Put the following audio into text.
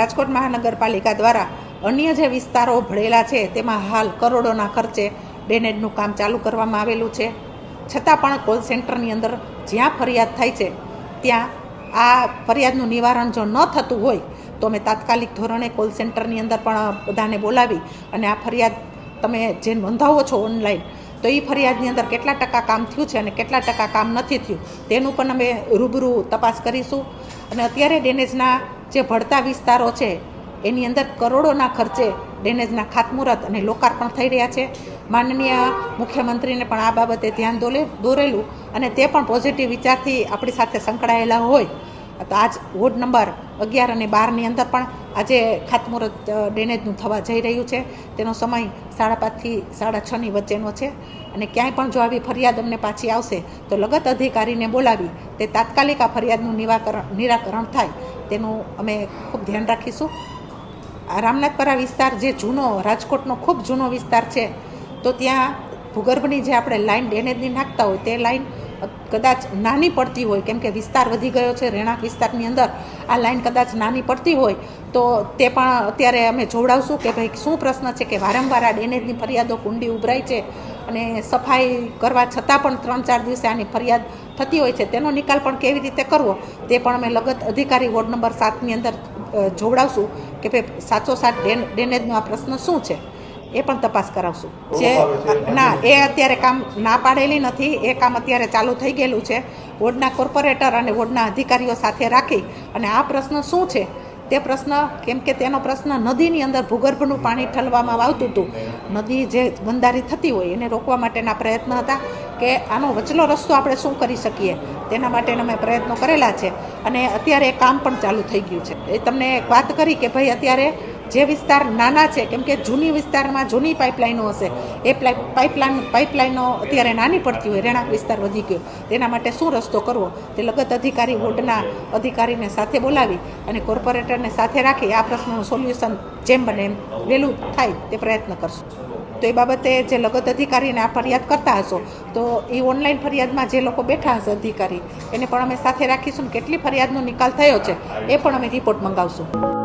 રાજકોટ મહાનગરપાલિકા દ્વારા અન્ય જે વિસ્તારો ભળેલા છે તેમાં હાલ કરોડોના ખર્ચે ડ્રેનેજનું કામ ચાલુ કરવામાં આવેલું છે. છતાં પણ કોલ સેન્ટરની અંદર જ્યાં ફરિયાદ થાય છે ત્યાં આ ફરિયાદનું નિવારણ જો ન થતું હોય તો અમે તાત્કાલિક ધોરણે કોલ સેન્ટરની અંદર પણ બધાને બોલાવી અને આ ફરિયાદ તમે જે નોંધાવો છો ઓનલાઈન, તો એ ફરિયાદની અંદર કેટલા ટકા કામ થયું છે અને કેટલા ટકા કામ નથી થયું તેનું પણ અમે રૂબરૂ તપાસ કરીશું. અને અત્યારે ડ્રેનેજના જે ભળતા વિસ્તારો છે એની અંદર કરોડોના ખર્ચે ડ્રેનેજના ખાતમુહૂર્ત અને લોકાર્પણ થઈ રહ્યા છે. માનનીય મુખ્યમંત્રીને પણ આ બાબતે ધ્યાન દોરેલું અને તે પણ પોઝિટિવ વિચારથી આપણી સાથે સંકળાયેલા હોય તો આજ વોર્ડ નંબર 11 અને 12ની અંદર પણ આજે ખાતમુહૂર્ત ડ્રેનેજનું થવા જઈ રહ્યું છે. તેનો સમય 5:30 થી 6:30ની વચ્ચેનો છે. અને ક્યાંય પણ જો આવી ફરિયાદ અમને પાછી આવશે તો લગત અધિકારીને બોલાવી તે તાત્કાલિક આ ફરિયાદનું નિરાકરણ થાય તેનું અમે ખૂબ ધ્યાન રાખીશું. આ રામનાથપરા વિસ્તાર જે જૂનો રાજકોટનો ખૂબ જૂનો વિસ્તાર છે, તો ત્યાં ભૂગર્ભની જે આપણે લાઈન ડ્રેનેજની નાખતા હોય તે લાઈન કદાચ નાની પડતી હોય, કેમ કે વિસ્તાર વધી ગયો છે રહેણાંક વિસ્તારની અંદર, આ લાઈન કદાચ નાની પડતી હોય તો તે પણ અત્યારે અમે જોવડાવશું કે ભાઈ શું પ્રશ્ન છે કે વારંવાર આ ડ્રેનેજની ફરિયાદો કુંડી ઉભરાય છે અને સફાઈ કરવા છતાં પણ 3-4 દિવસે આની ફરિયાદ થતી હોય છે, તેનો નિકાલ પણ કેવી રીતે કરવો તે પણ અમે લગત અધિકારી વોર્ડ નંબર 7ની અંદર જોવડાવશું કે ભાઈ સાચો સાચ ડ્રેનેજનો આ પ્રશ્ન શું છે એ પણ તપાસ કરાવશું. જે ના એ અત્યારે કામ ના પાડેલી નથી, એ કામ અત્યારે ચાલુ થઈ ગયેલું છે. વોર્ડના કોર્પોરેટર અને વોર્ડના અધિકારીઓ સાથે રાખી અને આ પ્રશ્ન શું છે તે પ્રશ્ન, કેમ કે તેનો પ્રશ્ન નદીની અંદર ભૂગર્ભનું પાણી ઠલવામાં આવતું હતું, નદી જે બંધારી થતી હોય એને રોકવા માટેના પ્રયત્ન હતા કે આનો વચલો રસ્તો આપણે શું કરી શકીએ તેના માટેના અમે પ્રયત્નો કરેલા છે. અને અત્યારે એ કામ પણ ચાલુ થઈ ગયું છે. એ તમને એક વાત કરી કે ભાઈ અત્યારે જે વિસ્તાર નાના છે, કેમ કે જૂની વિસ્તારમાં જૂની પાઇપલાઇનો હશે, એ પાઇપલાઇનો અત્યારે નાની પડતી હોય, રહેણાંક વિસ્તાર વધી ગયો, તેના માટે શું રસ્તો કરવો તે લગત અધિકારી વોર્ડના અધિકારીને સાથે બોલાવી અને કોર્પોરેટરને સાથે રાખી આ પ્રશ્નનું સોલ્યુશન જેમ બને એમ વહેલું થાય તે પ્રયત્ન કરશું. તો એ બાબતે જે લગત અધિકારીને આ ફરિયાદ કરતા હશો તો એ ઓનલાઈન ફરિયાદમાં જે લોકો બેઠા હશે અધિકારી એને પણ અમે સાથે રાખીશું. કેટલી ફરિયાદનો નિકાલ થયો છે એ પણ અમે રિપોર્ટ મંગાવશું.